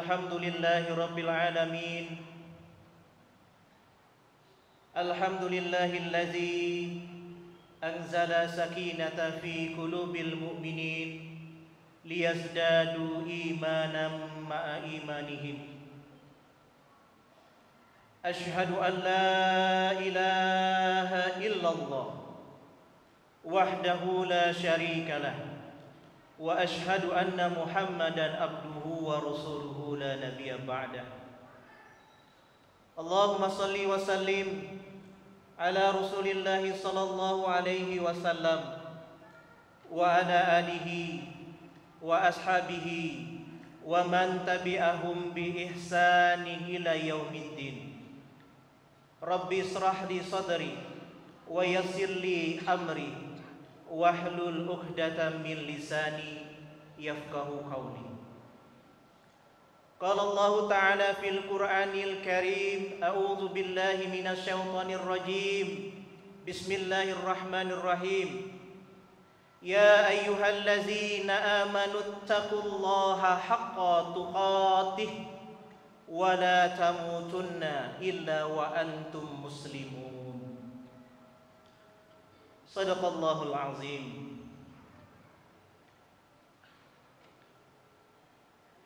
Alhamdulillahi Rabbil Alamin. Alhamdulillahillazi anzala sakinata fi qulubil mu'minin liyazdadu imanan ma'a imanihim. Ashhadu an la ilaha illallah wahdahu la syarika lah wa ashhadu anna Muhammadan abduhu wa rasuluhu la nabiyya ba'dah. Allahumma salli wa sallim ala Rasulillahi sallallahu alaihi wasallam wa ala alihi wa ashabihi wa man tabi'ahum bi ihsanin ila yaumiddin. Rabbi israh li sadri wa yassir li amri wahlul 'uqdatam min lisani yafqahu qawli. Qala Allah Ta'ala fil Qur'anil Karim, a'udzu billahi minasy syaithanir rajim. Bismillahirrahmanirrahim. Ya ayyuhallazina amanu taqullaha haqqa tuqatih wa la tamutunna illa wa antum muslimun. Shadaqallahul azim.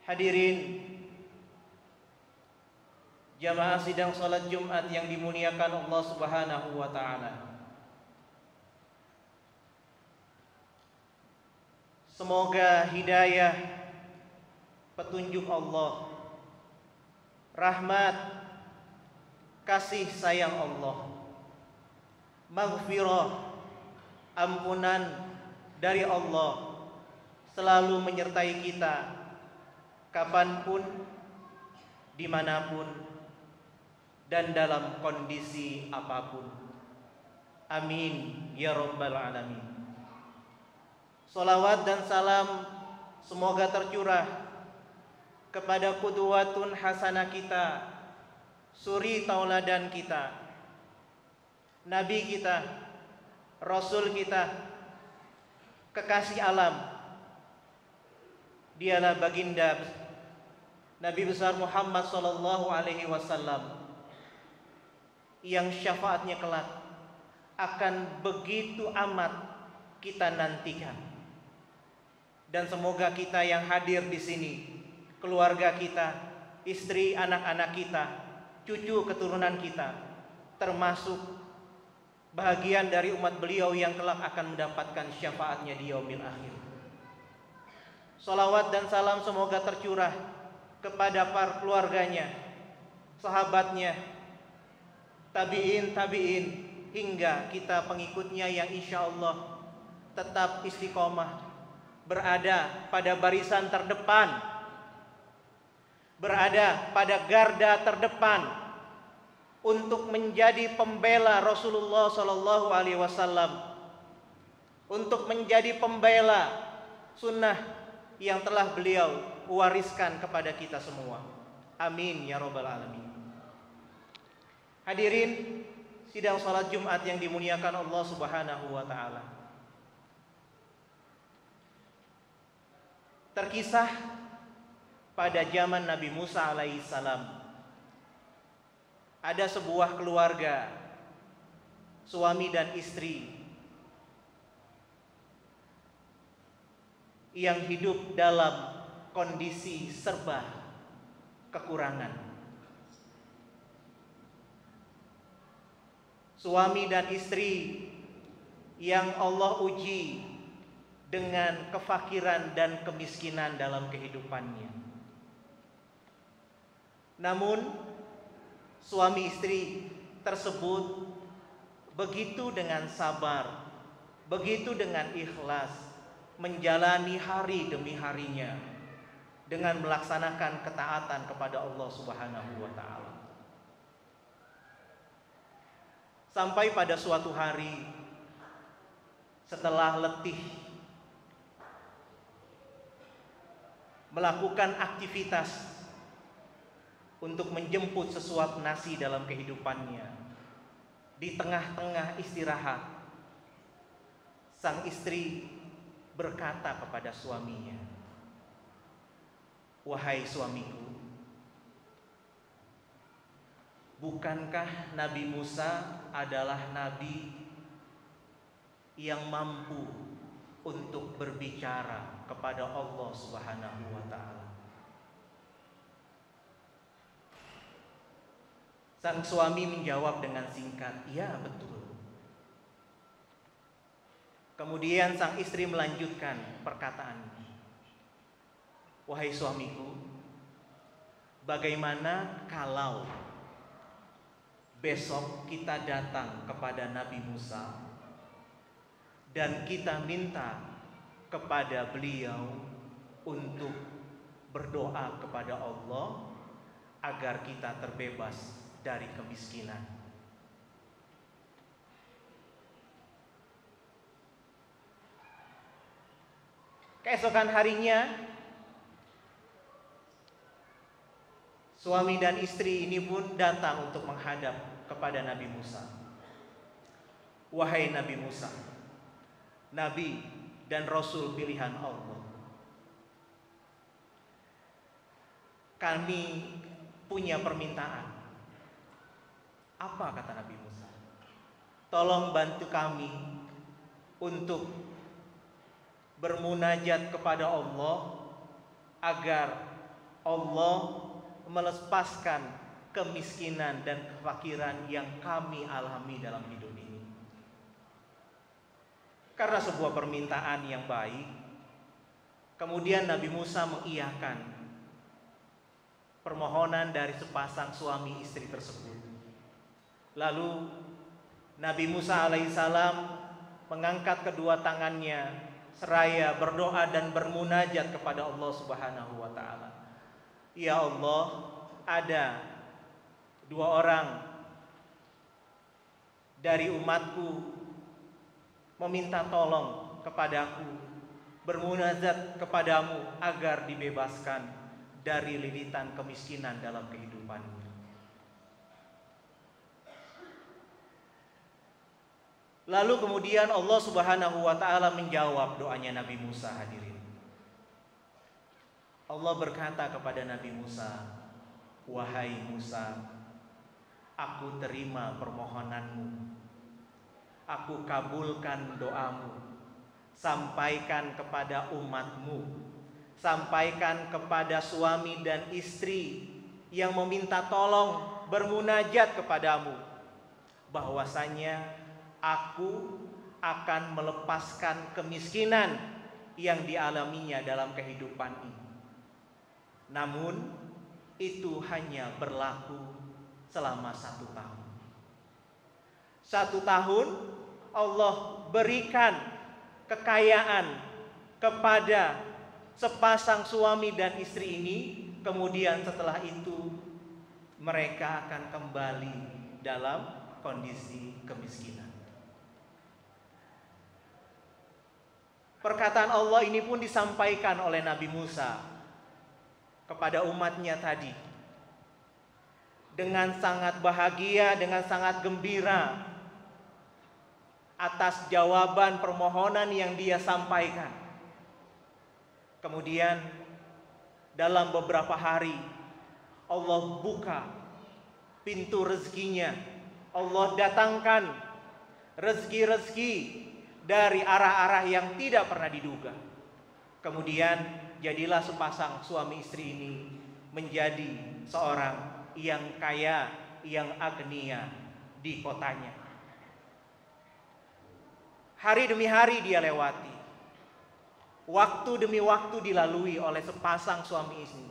Hadirin jamaah sidang salat Jumat yang dimuliakan Allah Subhanahu wa taala. Semoga hidayah, petunjuk Allah, rahmat, kasih sayang Allah, maghfirah, ampunan dari Allah selalu menyertai kita kapanpun, dimanapun, dan dalam kondisi apapun. Amin ya rabbal alamin. Salawat dan salam semoga tercurah kepada qudwatun hasanah kita, suri tauladan kita, nabi kita, rasul kita, kekasih alam. Dialah baginda Nabi besar Muhammad sallallahu alaihi wasallam yang syafaatnya kelak akan begitu amat kita nantikan. Dan semoga kita yang hadir di sini, keluarga kita, istri, anak-anak kita, cucu keturunan kita, termasuk bahagian dari umat beliau yang kelak akan mendapatkan syafaatnya di yaumil akhir. Salawat dan salam semoga tercurah kepada para keluarganya, sahabatnya, tabi'in, hingga kita pengikutnya yang insya Allah tetap istiqomah berada pada barisan terdepan, berada pada garda terdepan untuk menjadi pembela Rasulullah Sallallahu Alaihi Wasallam, untuk menjadi pembela sunnah yang telah beliau wariskan kepada kita semua. Amin ya rabbal alamin. Hadirin sidang salat Jumat yang dimuliakan Allah Subhanahu wa taala. Terkisah pada zaman Nabi Musa alaihissalam, ada sebuah keluarga, suami dan istri, yang hidup dalam kondisi serba kekurangan. Suami dan istri yang Allah uji dengan kefakiran dan kemiskinan dalam kehidupannya. Namun suami istri tersebut begitu dengan sabar, begitu dengan ikhlas menjalani hari demi harinya dengan melaksanakan ketaatan kepada Allah Subhanahu wa taala. Sampai pada suatu hari setelah letih melakukan aktivitas untuk menjemput sesuap nasi dalam kehidupannya, di tengah-tengah istirahat, sang istri berkata kepada suaminya, "Wahai suamiku, bukankah Nabi Musa adalah nabi yang mampu untuk berbicara kepada Allah Subhanahu wa taala? Sang suami menjawab dengan singkat, "Ya, betul." Kemudian sang istri melanjutkan perkataannya, "Wahai suamiku, bagaimana kalau besok kita datang kepada Nabi Musa dan kita minta kepada beliau untuk berdoa kepada Allah agar kita terbebas dari kemiskinan?" Keesokan harinya, suami dan istri ini pun datang untuk menghadap kepada Nabi Musa. "Wahai Nabi Musa, Nabi dan Rasul pilihan Allah, kami punya permintaan." Apa kata Nabi Musa? "Tolong bantu kami untuk bermunajat kepada Allah agar Allah melepaskan kemiskinan dan kefakiran yang kami alami dalam hidup ini." Karena sebuah permintaan yang baik, kemudian Nabi Musa mengiyakan permohonan dari sepasang suami istri tersebut. Lalu Nabi Musa alaihissalam mengangkat kedua tangannya seraya berdoa dan bermunajat kepada Allah Subhanahu wa taala. "Ya Allah, ada dua orang dari umatku meminta tolong kepadaku, bermunajat kepadamu agar dibebaskan dari lilitan kemiskinan dalam kehidupannya." Lalu kemudian Allah Subhanahu wa taala menjawab doanya Nabi Musa, hadirin. Allah berkata kepada Nabi Musa, "Wahai Musa, aku terima permohonanmu. Aku kabulkan doamu. Sampaikan kepada umatmu, sampaikan kepada suami dan istri yang meminta tolong bermunajat kepadamu, bahwasanya aku akan melepaskan kemiskinan yang dialaminya dalam kehidupan ini. Namun itu hanya berlaku selama 1 tahun. 1 tahun Allah berikan kekayaan kepada sepasang suami dan istri ini. Kemudian setelah itu mereka akan kembali dalam kondisi kemiskinan. Perkataan Allah ini pun disampaikan oleh Nabi Musa kepada umatnya tadi dengan sangat bahagia, dengan sangat gembira atas jawaban permohonan yang dia sampaikan. Kemudian dalam beberapa hari Allah buka pintu rezekinya. Allah datangkan rezeki-rezeki dari arah-arah yang tidak pernah diduga. Kemudian jadilah sepasang suami istri ini menjadi seorang yang kaya, yang agnia di kotanya. Hari demi hari dia lewati, waktu demi waktu dilalui oleh sepasang suami istri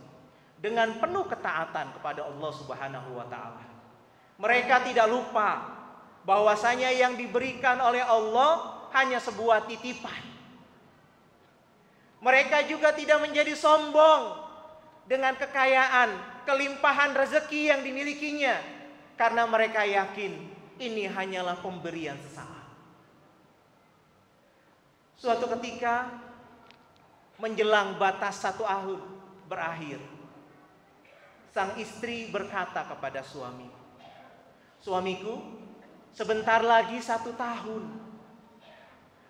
dengan penuh ketaatan kepada Allah Subhanahu wa taala. Mereka tidak lupa bahwasanya yang diberikan oleh Allah hanya sebuah titipan. Mereka juga tidak menjadi sombong dengan kekayaan, kelimpahan rezeki yang dimilikinya, karena mereka yakin ini hanyalah pemberian sesaat. Suatu ketika menjelang batas 1 tahun berakhir, sang istri berkata kepada suami, "Suamiku, sebentar lagi 1 tahun.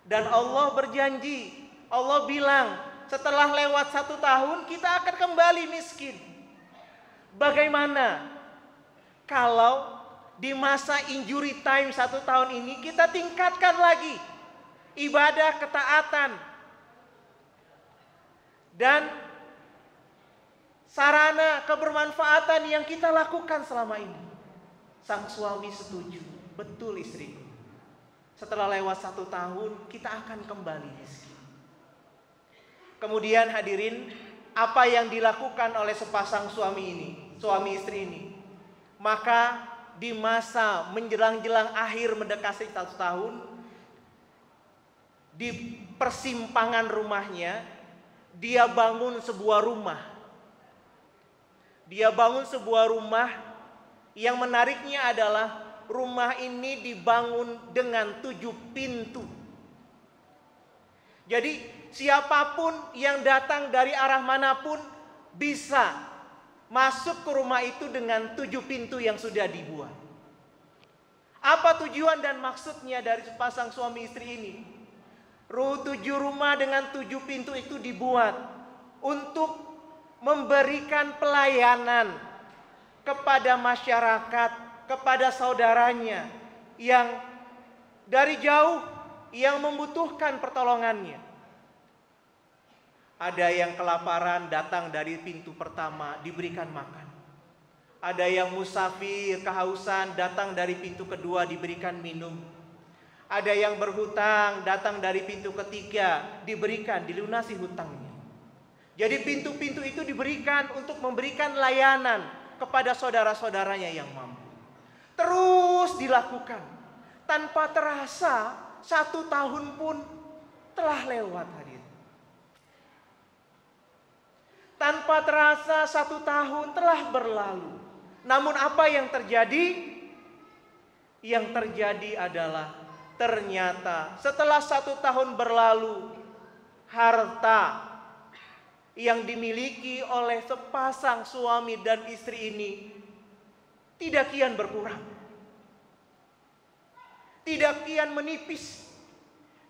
Dan Allah berjanji, Allah bilang setelah lewat 1 tahun kita akan kembali miskin. Bagaimana kalau di masa injury time 1 tahun ini kita tingkatkan lagi ibadah, ketaatan, dan sarana kebermanfaatan yang kita lakukan selama ini. Sang suami setuju, betul istriku. Setelah lewat 1 tahun kita akan kembali miskin. Kemudian hadirin, apa yang dilakukan oleh sepasang suami istri ini? Maka di masa menjelang-jelang akhir mendekati 1 tahun, di persimpangan rumahnya, dia bangun sebuah rumah. Dia bangun sebuah rumah yang menariknya adalah rumah ini dibangun dengan 7 pintu. Jadi siapapun yang datang dari arah manapun bisa masuk ke rumah itu dengan 7 pintu yang sudah dibuat. Apa tujuan dan maksudnya dari sepasang suami istri ini? 7 rumah dengan 7 pintu itu dibuat untuk memberikan pelayanan kepada masyarakat, kepada saudaranya yang dari jauh yang membutuhkan pertolongannya. Ada yang kelaparan datang dari pintu pertama diberikan makan. Ada yang musafir kehausan datang dari pintu kedua diberikan minum. Ada yang berhutang datang dari pintu ketiga diberikan, dilunasi hutangnya. Jadi pintu-pintu itu diberikan untuk memberikan layanan kepada saudara-saudaranya yang mampu. Terus dilakukan tanpa terasa 1 tahun pun telah lewat hadir. Tanpa terasa 1 tahun telah berlalu. Namun apa yang terjadi? Yang terjadi adalah ternyata setelah 1 tahun berlalu, harta yang dimiliki oleh sepasang suami dan istri ini tidak kian berkurang, tidak kian menipis,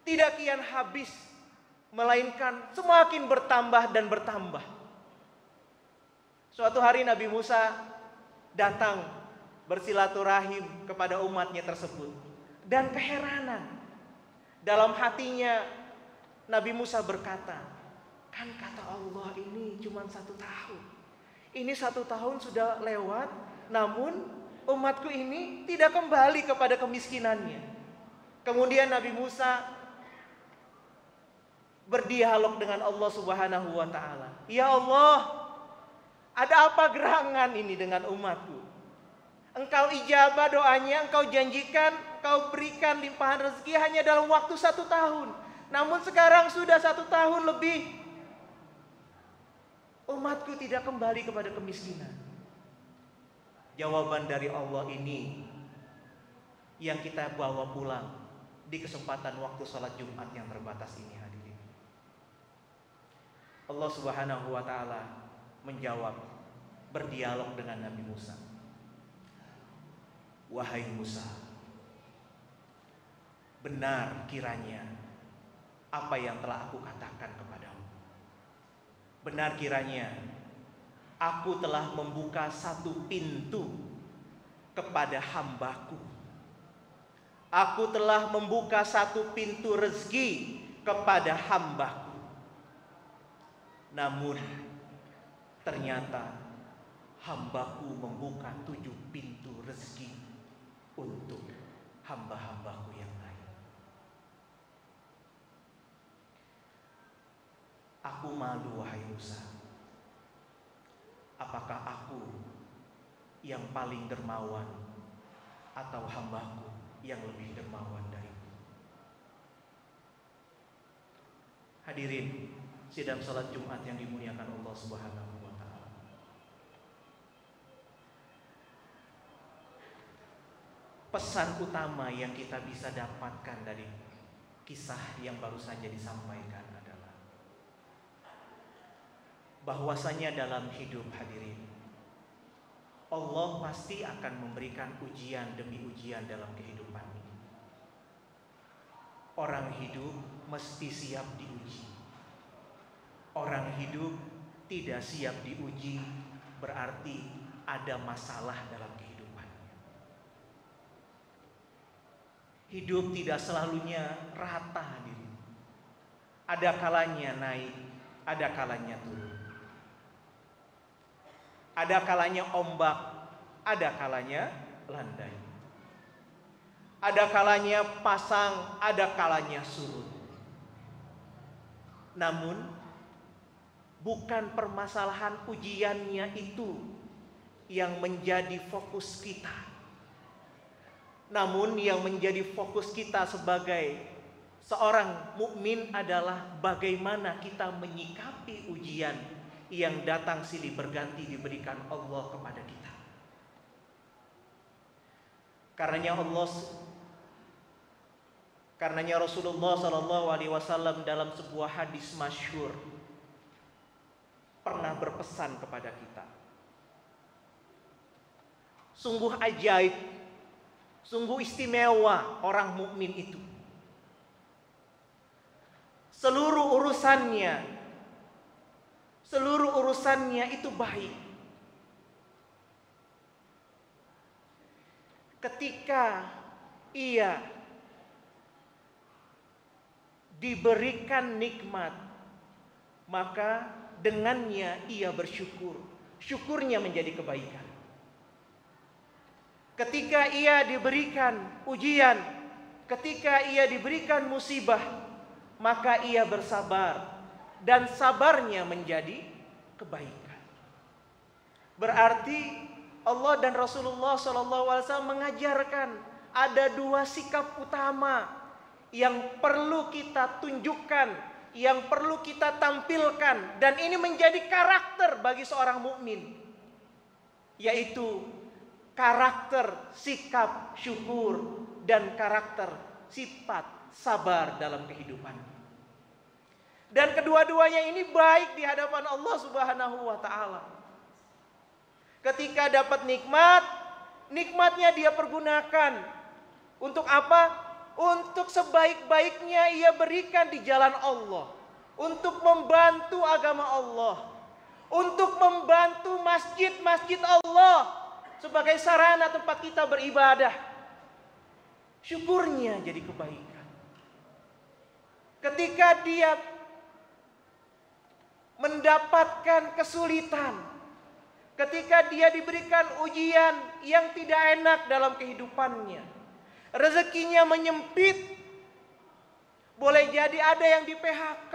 tidak kian habis, melainkan semakin bertambah dan bertambah. Suatu hari Nabi Musa datang bersilaturahim kepada umatnya tersebut, dan keheranan dalam hatinya Nabi Musa berkata, kan kata Allah ini cuma 1 tahun. Ini 1 tahun sudah lewat, namun umatku ini tidak kembali kepada kemiskinannya. Kemudian Nabi Musa berdialog dengan Allah Subhanahu wa ta'ala. Ya Allah, ada apa gerangan ini dengan umatku? Engkau ijabah doanya, engkau janjikan, engkau berikan limpahan rezeki hanya dalam waktu 1 tahun. Namun sekarang sudah 1 tahun lebih, umatku tidak kembali kepada kemiskinan. Jawaban dari Allah ini yang kita bawa pulang di kesempatan waktu sholat Jumat yang terbatas ini hadirin. Allah Subhanahu wa ta'ala menjawab, berdialog dengan Nabi Musa. Wahai Musa, benar kiranya apa yang telah aku katakan kepadamu. Benar kiranya aku telah membuka 1 pintu kepada hambaku. Aku telah membuka 1 pintu rezeki kepada hambaku. Namun ternyata hambaku membuka 7 pintu rezeki untuk hamba-hambaku yang lain. Aku malu wahai Musa. Apakah aku yang paling dermawan atau hambaku yang lebih dermawan dariku? Hadirin sidang salat Jumat yang dimuliakan Allah Subhanahu wa ta'ala. Pesan utama yang kita bisa dapatkan dari kisah yang baru saja disampaikan adalah bahwasanya dalam hidup hadirin, Allah pasti akan memberikan ujian demi ujian dalam kehidupan ini. Orang hidup mesti siap diuji. Orang hidup tidak siap diuji berarti ada masalah dalam kehidupan. Hidup tidak selalunya rata, hadirin. Ada kalanya naik, ada kalanya turun. Ada kalanya ombak, ada kalanya landai. Ada kalanya pasang, ada kalanya surut. Namun bukan permasalahan ujiannya itu yang menjadi fokus kita. Namun yang menjadi fokus kita sebagai seorang mukmin adalah bagaimana kita menyikapi ujian yang datang silih berganti diberikan Allah kepada kita. Karenanya Rasulullah SAW dalam sebuah hadis masyhur pernah berpesan kepada kita. Sungguh ajaib, sungguh istimewa orang mukmin itu. Seluruh urusannya itu baik. Ketika ia diberikan nikmat, maka dengannya ia bersyukur. Syukurnya menjadi kebaikan. Ketika ia diberikan ujian, ketika ia diberikan musibah, maka ia bersabar dan sabarnya menjadi kebaikan. Berarti Allah dan Rasulullah SAW mengajarkan ada dua sikap utama yang perlu kita tunjukkan, yang perlu kita tampilkan, dan ini menjadi karakter bagi seorang mukmin, yaitu karakter sikap syukur dan karakter sifat sabar dalam kehidupan. Dan kedua-duanya ini baik di hadapan Allah Subhanahu wa taala. Ketika dapat nikmat, nikmatnya dia pergunakan untuk apa? Untuk sebaik-baiknya ia berikan di jalan Allah, untuk membantu agama Allah, untuk membantu masjid-masjid Allah sebagai sarana tempat kita beribadah. Syukurnya jadi kebaikan. Ketika dia mendapatkan kesulitan, ketika dia diberikan ujian yang tidak enak dalam kehidupannya, rezekinya menyempit, boleh jadi ada yang di PHK,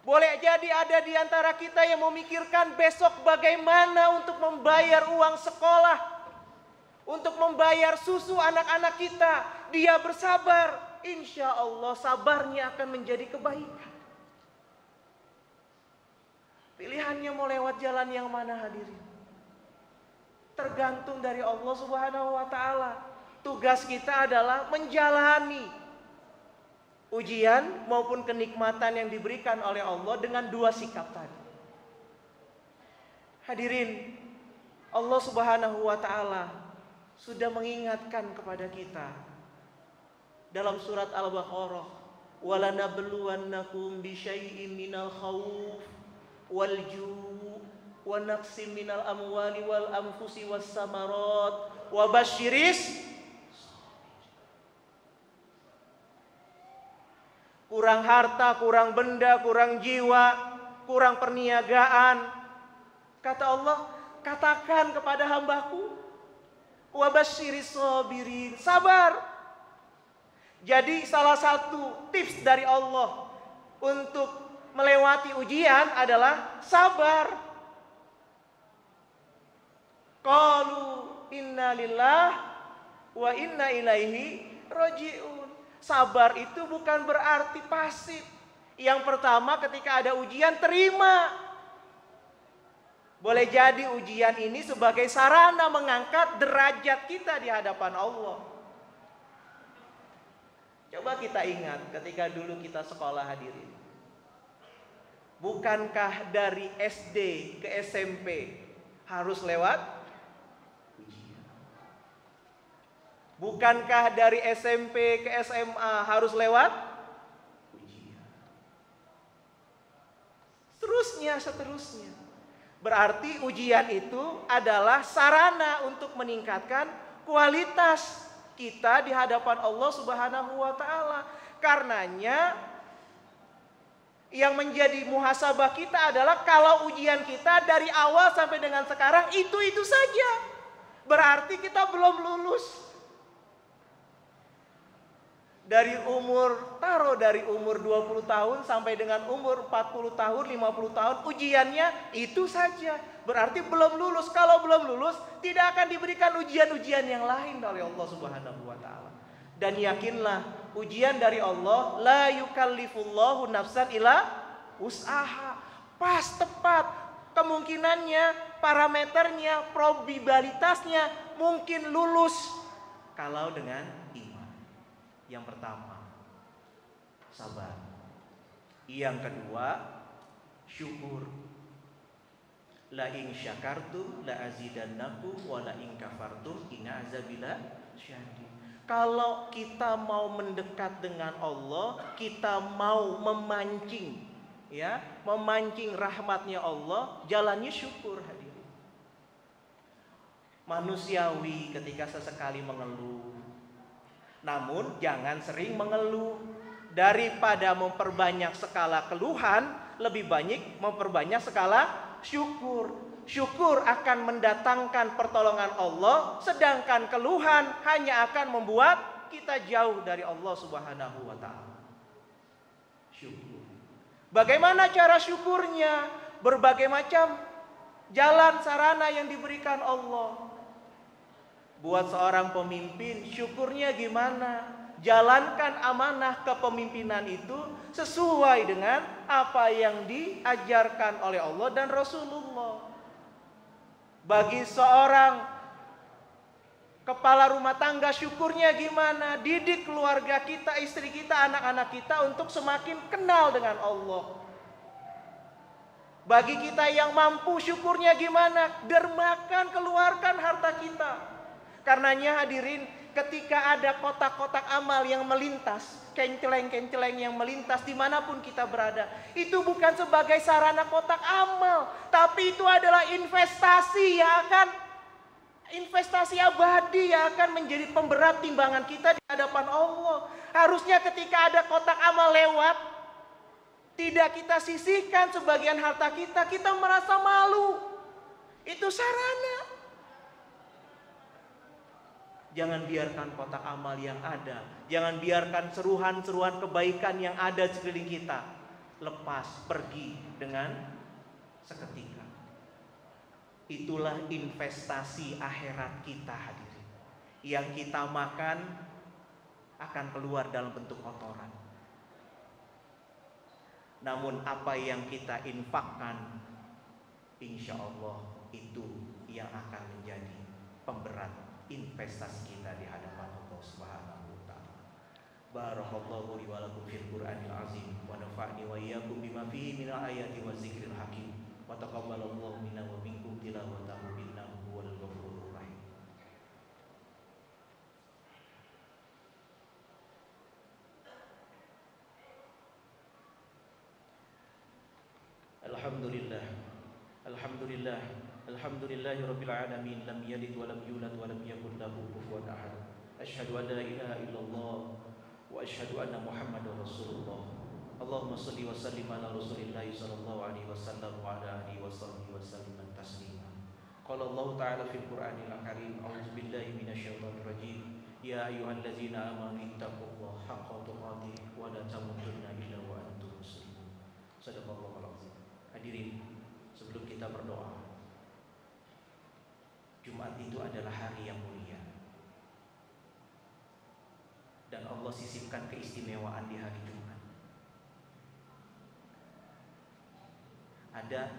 boleh jadi ada di antara kita yang memikirkan besok bagaimana untuk membayar uang sekolah, untuk membayar susu anak-anak kita. Dia bersabar, insya Allah sabarnya akan menjadi kebaikan. Pilihannya mau lewat jalan yang mana, hadirin? Tergantung dari Allah Subhanahu wa taala. Tugas kita adalah menjalani ujian maupun kenikmatan yang diberikan oleh Allah dengan dua sikap tadi. Hadirin, Allah Subhanahu wa taala sudah mengingatkan kepada kita dalam surat Al-Baqarah, "Walanabluwannakum bisyai'im minal khauf wal ju' wa naqsim minal amwali wal anfusi was samarat wa basyiris." Kurang harta, kurang benda, kurang jiwa, kurang perniagaan. Kata Allah, katakan kepada hambaku, wa basyiris sabirin, sabar. Jadi salah satu tips dari Allah untuk melewati ujian adalah sabar. Qalu inna lillah wa inna ilaihi raji'un. Sabar itu bukan berarti pasif. Yang pertama, ketika ada ujian, terima. Boleh jadi ujian ini sebagai sarana mengangkat derajat kita di hadapan Allah. Coba kita ingat ketika dulu kita sekolah, hadirin. Bukankah dari SD ke SMP harus lewat ujian? Bukankah dari SMP ke SMA harus lewat ujian? Seterusnya. Berarti ujian itu adalah sarana untuk meningkatkan kualitas kita di hadapan Allah Subhanahu wa taala. Karenanya yang menjadi muhasabah kita adalah kalau ujian kita dari awal sampai dengan sekarang itu saja, berarti kita belum lulus. Dari umur 20 tahun sampai dengan umur 40 tahun, 50 tahun ujiannya itu saja, berarti belum lulus. Kalau belum lulus tidak akan diberikan ujian-ujian yang lain oleh Allah Subhanahu wa taala. Dan yakinlah ujian dari Allah, la yukallifullahu nafsan illa wus'aha. Pas tepat kemungkinannya, parameternya, probabilitasnya mungkin lulus kalau dengan iman. Yang pertama, sabar. Yang kedua, syukur. La in syakartum la azidannakum wa la in kafartum inna azabi lasyadid. Kalau kita mau mendekat dengan Allah, kita mau memancing, ya, memancing rahmatnya Allah, jalannya syukur, hadirin. Manusiawi ketika sesekali mengeluh, namun jangan sering mengeluh. Daripada memperbanyak skala keluhan, lebih banyak memperbanyak skala syukur. Syukur akan mendatangkan pertolongan Allah, sedangkan keluhan hanya akan membuat kita jauh dari Allah Subhanahu wa taala. Syukur. Bagaimana cara syukurnya? Berbagai macam jalan sarana yang diberikan Allah. Buat seorang pemimpin, syukurnya gimana? Jalankan amanah kepemimpinan itu sesuai dengan apa yang diajarkan oleh Allah dan Rasulullah. Bagi seorang kepala rumah tangga, syukurnya gimana? Didik keluarga kita, istri kita, anak-anak kita untuk semakin kenal dengan Allah. Bagi kita yang mampu, syukurnya gimana? Dermakan, keluarkan harta kita. Karenanya hadirin, ketika ada kotak-kotak amal yang melintas, kenceleng-kenceleng yang melintas dimanapun kita berada, itu bukan sebagai sarana kotak amal, tapi itu adalah investasi yang akan, investasi abadi yang akan menjadi pemberat timbangan kita di hadapan Allah. Harusnya ketika ada kotak amal lewat, tidak kita sisihkan sebagian harta kita, kita merasa malu. Itu sarana. Jangan biarkan kotak amal yang ada, jangan biarkan seruhan-seruhan kebaikan yang ada di sekeliling kita lepas, pergi dengan seketika. Itulah investasi akhirat kita, hadirin. Yang kita makan akan keluar dalam bentuk kotoran. Namun apa yang kita infakkan, insya Allah itu yang akan menjadi pemberat investasi kita di hadapan Allah Subhanahu wa taala. Barakallahu li wa lakum fil Qur'anil azim wa nafa'ni wa iyyakum bima fihi minal ayati wa dzikril hakim. Wa taqabbalallahu minna wa minkum tilawatahu innahu huwal ghafurur rahim. Alhamdulillah. Alhamdulillah. Alhamdulillahi rabbil alamin, lam yalid wa lam yulad wa lam yakul lahu kufuwan ahad. Asyhadu an la ilaha illallah wa asyhadu anna Muhammadar Rasulullah. Allahumma shalli wa sallim ala Rasulillah sallallahu alaihi wasallam wa ala alihi washabbihi wasallam taslima. Qala Allah ta'ala fil Qur'anil Karim, a'udzu billahi minasyaitonir rajim. Ya ayyuhallazina amanu ittaqullaha haqqa tuqatih wa la tamutunna illa wa antum muslimun. Shadaqallahul azim. Hadirin, sebelum kita berdoa, Jumat itu adalah hari yang mulia, dan Allah sisipkan keistimewaan di hari Jumat. Ada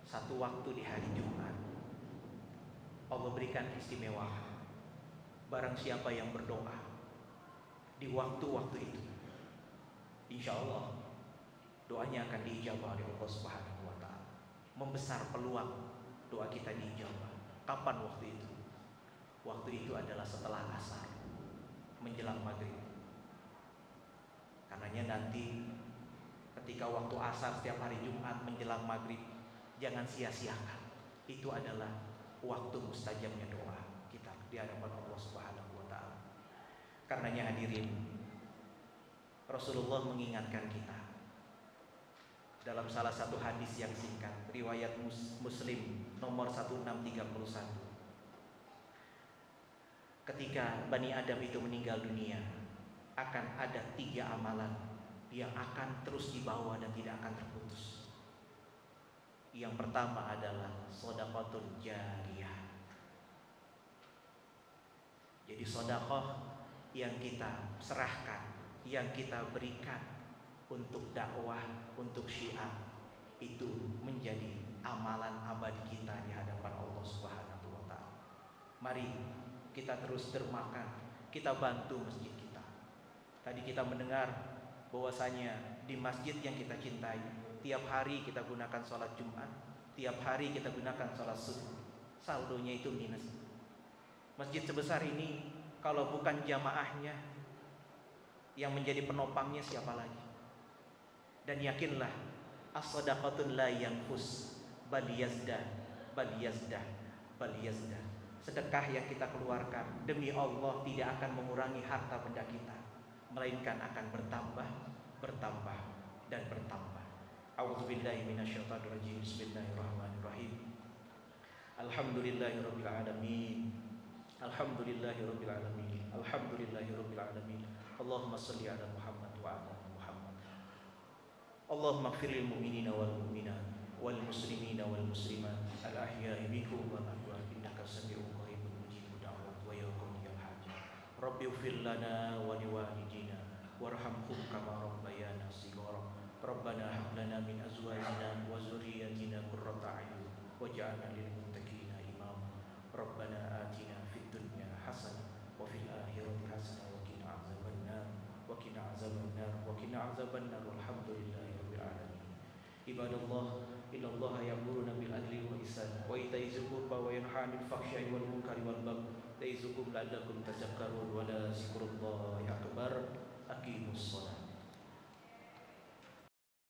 satu waktu di hari Jumat Allah berikan keistimewaan. Barang siapa yang berdoa di waktu-waktu itu, insya Allah doanya akan diijabah oleh Allah Subhanahu wa taala. Membesar peluang doa kita diijabah. Kapan waktu itu? Waktu itu adalah setelah asar, menjelang maghrib. Karenanya nanti ketika waktu asar setiap hari Jumat menjelang maghrib, jangan sia-siakan. Itu adalah waktu mustajabnya doa kita di hadapan Allah Subhanahu wa taala. Karenanya hadirin, Rasulullah mengingatkan kita dalam salah satu hadis yang singkat, riwayat Muslim nomor 1631. Ketika Bani Adam itu meninggal dunia, akan ada 3 amalan yang akan terus dibawa dan tidak akan terputus. Yang pertama adalah shadaqatul jariyah. Jadi sedekah yang kita serahkan, yang kita berikan untuk dakwah, untuk syiar, itu menjadi amalan abadi kita di hadapan Allah Subhanahu wa taala. Mari kita terus dermakan, kita bantu masjid kita. Tadi kita mendengar bahwasanya di masjid yang kita cintai, tiap hari kita gunakan sholat Jumat, tiap hari kita gunakan sholat subuh, saldonya itu minus. Masjid sebesar ini kalau bukan jamaahnya, yang menjadi penopangnya siapa lagi? Dan yakinlah, as-sadaqatul la yanfus bal yazdah, bal yazdah, bal yazdah. Sedekah yang kita keluarkan demi Allah tidak akan mengurangi harta benda kita, melainkan akan bertambah, bertambah, dan bertambah. A'udzubillahi minasyaitonir rajim. Bismillahirrahmanirrahim. Alhamdulillahirabbil alamin. Alhamdulillahirabbil alamin. Alhamdulillahirabbil alamin. Allahumma shalli ala Muhammad wa ala Muhammad. Allahumma ighfir lil mu'minina wal mu'minat wal muslimina wal muslimat al ahya'i minhum wal amwat innaka sami'un qaribun mujibud da'wat wa ya qadiyal hajat. Rabbi ighfir lana wa liwalidina warhamhum kama rabbayana shighara. Rabbana hab lana min azwajina wa dzurriyyatina qurrata a'yun waj'alna lil muttaqina imama. Rabbana atina fid dunya hasanah wa fil akhirati hasanah wa qina azabannar wa qina azabannar wa qina azabannar walhamdulillahi rabbil alamin. Ibadallah, innallaha ya'muruna bil adli wal ihsan wa ita'i dzil qurba wa yanha 'anil fahsya'i wal munkari wal baghi ya'izukum la'allakum tadhakkarun wa la dzikrullahi akbar.